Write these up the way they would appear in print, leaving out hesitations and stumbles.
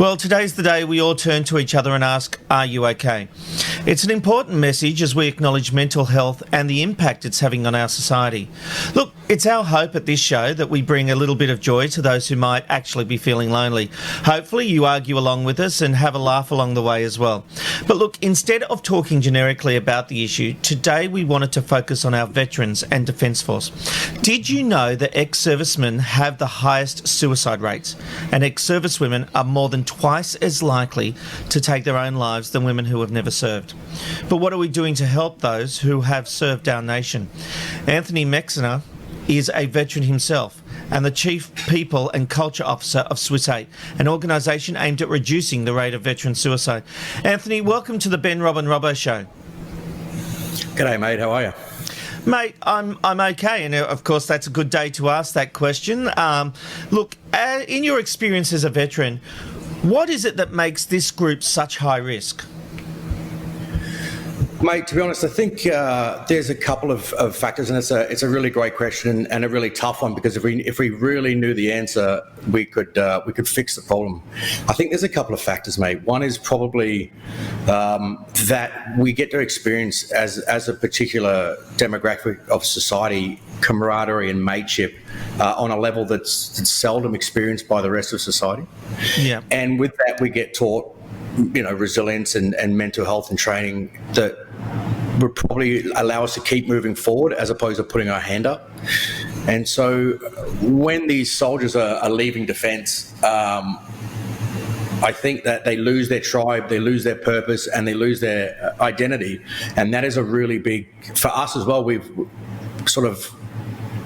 Well, today's the day we all turn to each other and ask, are you okay? It's an important message as we acknowledge mental health and the impact it's having on our society. Look, it's our hope at this show that we bring a little bit of joy to those who might actually be feeling lonely. Hopefully you argue along with us and have a laugh along the way as well. But look, instead of talking generically about the issue, today we wanted to focus on our veterans and Defence Force. Did you know that ex-servicemen have the highest suicide rates, and ex-servicewomen are more than twice as likely to take their own lives than women who have never served? But what are we doing to help those who have served our nation? Anthony Mexner is a veteran himself and the Chief People and Culture Officer of Swiss 8, an organisation aimed at reducing the rate of veteran suicide. Anthony, welcome to the Ben, Rob and Robbo Show. G'day, mate. How are you? Mate, I'm okay, and of course that's a good day to ask that question. Look, in your experience as a veteran, what is it that makes this group such high risk? Mate, to be honest, I think there's a couple of factors, and it's a really great question and a really tough one, because if we really knew the answer, we could fix the problem. I think there's a couple of factors, mate. One is probably that we get to experience as a particular demographic of society camaraderie and mateship on a level that's seldom experienced by the rest of society. Yeah. And with that, we get taught, resilience and mental health and training that would probably allow us to keep moving forward as opposed to putting our hand up. And so when these soldiers are leaving defence, I think that they lose their tribe, they lose their purpose, and they lose their identity. And that is a really big, for us as well, we've sort of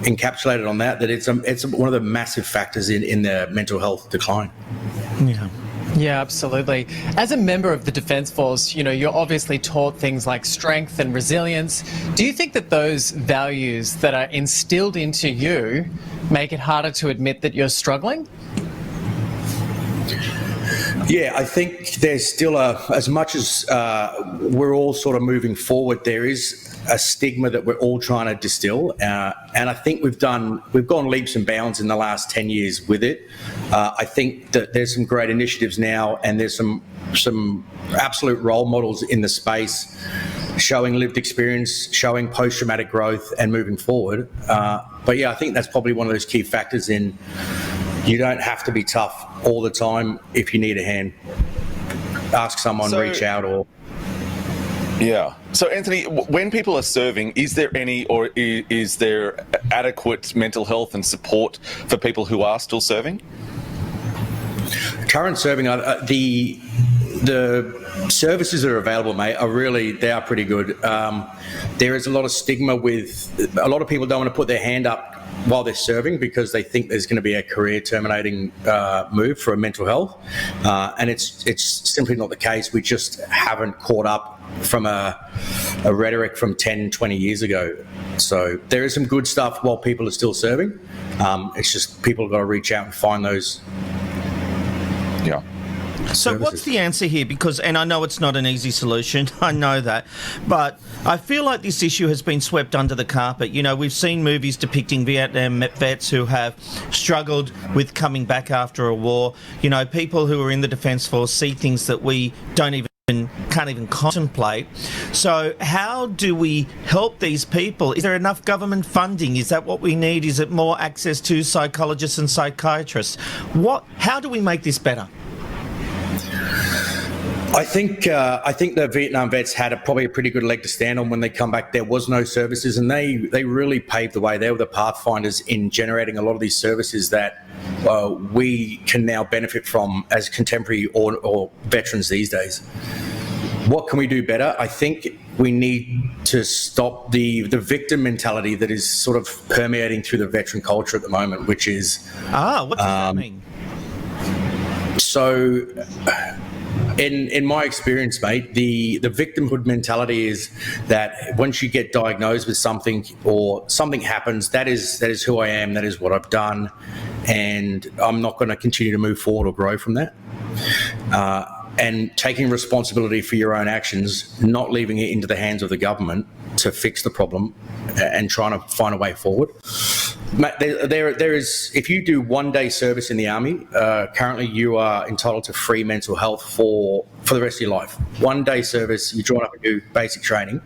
encapsulated on that it's one of the massive factors in their mental health decline. Yeah. Yeah, absolutely. As a member of the Defence Force, you're obviously taught things like strength and resilience. Do you think that those values that are instilled into you make it harder to admit that you're struggling? Yeah, I think there's still as much as we're all sort of moving forward, there is a stigma that we're all trying to distill, and I think we've gone leaps and bounds in the last 10 years with it. I think that there's some great initiatives now, and there's some absolute role models in the space showing lived experience, showing post-traumatic growth and moving forward. But yeah, I think that's probably one of those key factors in you don't have to be tough all the time if you need a hand. Ask someone, reach out, or... Yeah. So, Anthony, when people are serving, is there is there adequate mental health and support for people who are still serving? Current serving, the services that are available, mate, they are pretty good. There is a lot of stigma with, a lot of people don't want to put their hand up while they're serving because they think there's going to be a career terminating move for mental health, and it's simply not the case. We just haven't caught up from a rhetoric from 10, 20 years ago. So there is some good stuff while people are still serving. It's just people have got to reach out and find those. Yeah. So services. What's the answer here? Because, and I know it's not an easy solution, I know that, but I feel like this issue has been swept under the carpet. We've seen movies depicting Vietnam vets who have struggled with coming back after a war. People who are in the Defence Force see things that we can't even contemplate. So how do we help these people? Is there enough government funding? Is that what we need? Is it more access to psychologists and psychiatrists? How do we make this better? I think the Vietnam vets had probably a pretty good leg to stand on when they come back. There was no services, and they really paved the way. They were the pathfinders in generating a lot of these services that we can now benefit from as contemporary or veterans these days. What can we do better? I think we need to stop the victim mentality that is sort of permeating through the veteran culture at the moment, which is... what does that mean? So... In my experience, mate, the victimhood mentality is that once you get diagnosed with something or something happens, that is who I am, that is what I've done, and I'm not going to continue to move forward or grow from that. And taking responsibility for your own actions, not leaving it into the hands of the government to fix the problem and trying to find a way forward. Mate, there is, if you do 1 day service in the Army, currently you are entitled to free mental health for the rest of your life. 1 day service, you join up and do basic training,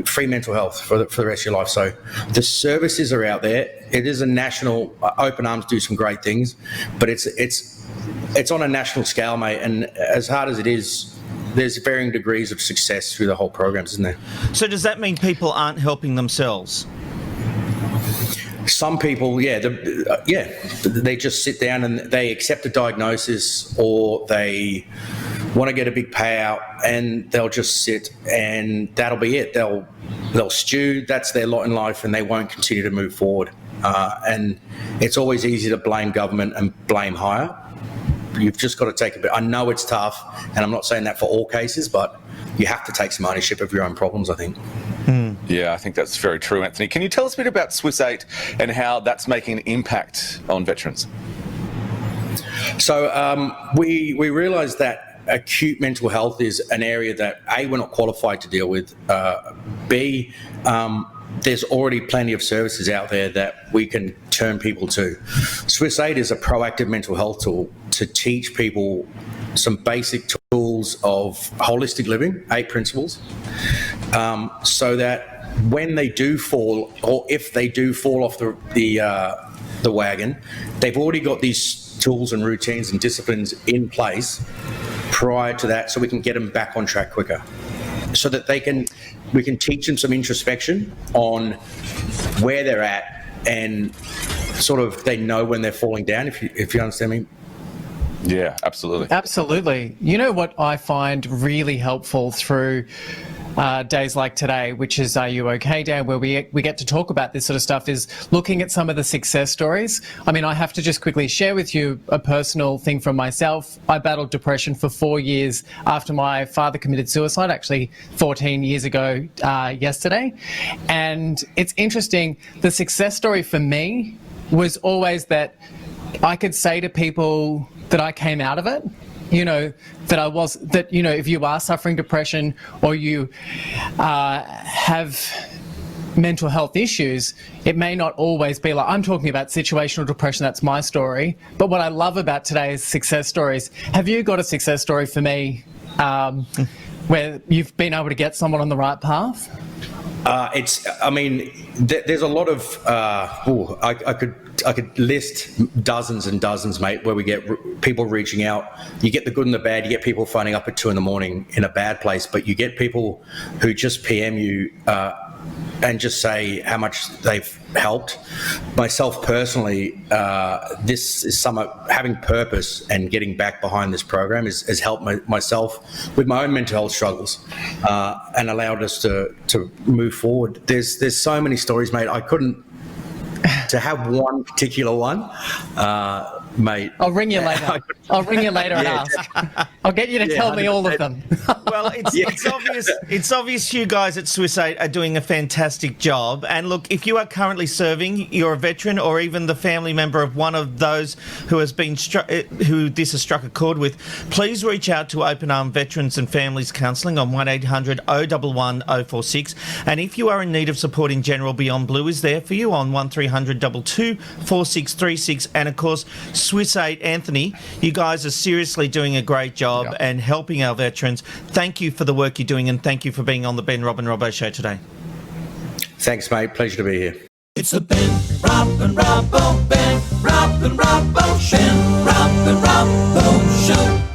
free mental health for the rest of your life. So the services are out there. It is a national, Open Arms do some great things, but it's on a national scale, mate, and as hard as it is, there's varying degrees of success through the whole programs, isn't there? So does that mean people aren't helping themselves? Some people, they just sit down and they accept a diagnosis, or they want to get a big payout, and they'll just sit and that'll be it. They'll stew. That's their lot in life, and they won't continue to move forward. And it's always easy to blame government and blame hire. You've just got to take a bit. I know it's tough, and I'm not saying that for all cases, but you have to take some ownership of your own problems, I think. Yeah, I think that's very true, Anthony. Can you tell us a bit about Swiss 8 and how that's making an impact on veterans? So we realised that acute mental health is an area that A, we're not qualified to deal with, B, there's already plenty of services out there that we can turn people to. Swiss 8 is a proactive mental health tool to teach people some basic tools of holistic living, 8 principles, so that when they do fall, or if they do fall off the wagon, they've already got these tools and routines and disciplines in place prior to that, so we can get them back on track quicker, so that we can teach them some introspection on where they're at, and sort of they know when they're falling down, if you understand me. Yeah, absolutely. Absolutely. You know what I find really helpful through days like today, which is Are You OK Day, where we get to talk about this sort of stuff, is looking at some of the success stories. I mean, I have to just quickly share with you a personal thing from myself. I battled depression for 4 years after my father committed suicide, actually 14 years ago yesterday. And it's interesting, the success story for me was always that I could say to people that I came out of it, if you are suffering depression or you have mental health issues, it may not always be like, I'm talking about situational depression, that's my story. But what I love about today's success stories, have you got a success story for me where you've been able to get someone on the right path? There's a lot of, I could list dozens and dozens, mate, where we get people reaching out. You get the good and the bad. You get people phoning up at 2 a.m. in a bad place, but you get people who just PM you and just say how much they've helped. Myself personally, this is having purpose and getting back behind this program has helped myself with my own mental health struggles and allowed us to move forward. There's so many stories, mate. I couldn't to have one particular one, mate. I'll ring you later. I'll ring you later and ask. I'll get you to tell me all of them. Well, it's obvious you guys at Swiss 8 are doing a fantastic job. And look, if you are currently serving, you're a veteran, or even the family member of one of those who has been who this has struck a chord with, please reach out to Open Arm Veterans and Families Counselling on 1800 011 046. And if you are in need of support in general, Beyond Blue is there for you on 1300 22 4636. And of course, Swiss 8, Anthony, you guys are seriously doing a great job and helping our veterans. Thank you for the work you're doing, and thank you for being on the Ben, Rob and Robbo show today. Thanks, mate. Pleasure to be here. It's the Ben, Rob and Robbo, Ben, Rob and Robbo show. Ben, Rob and Robbo show.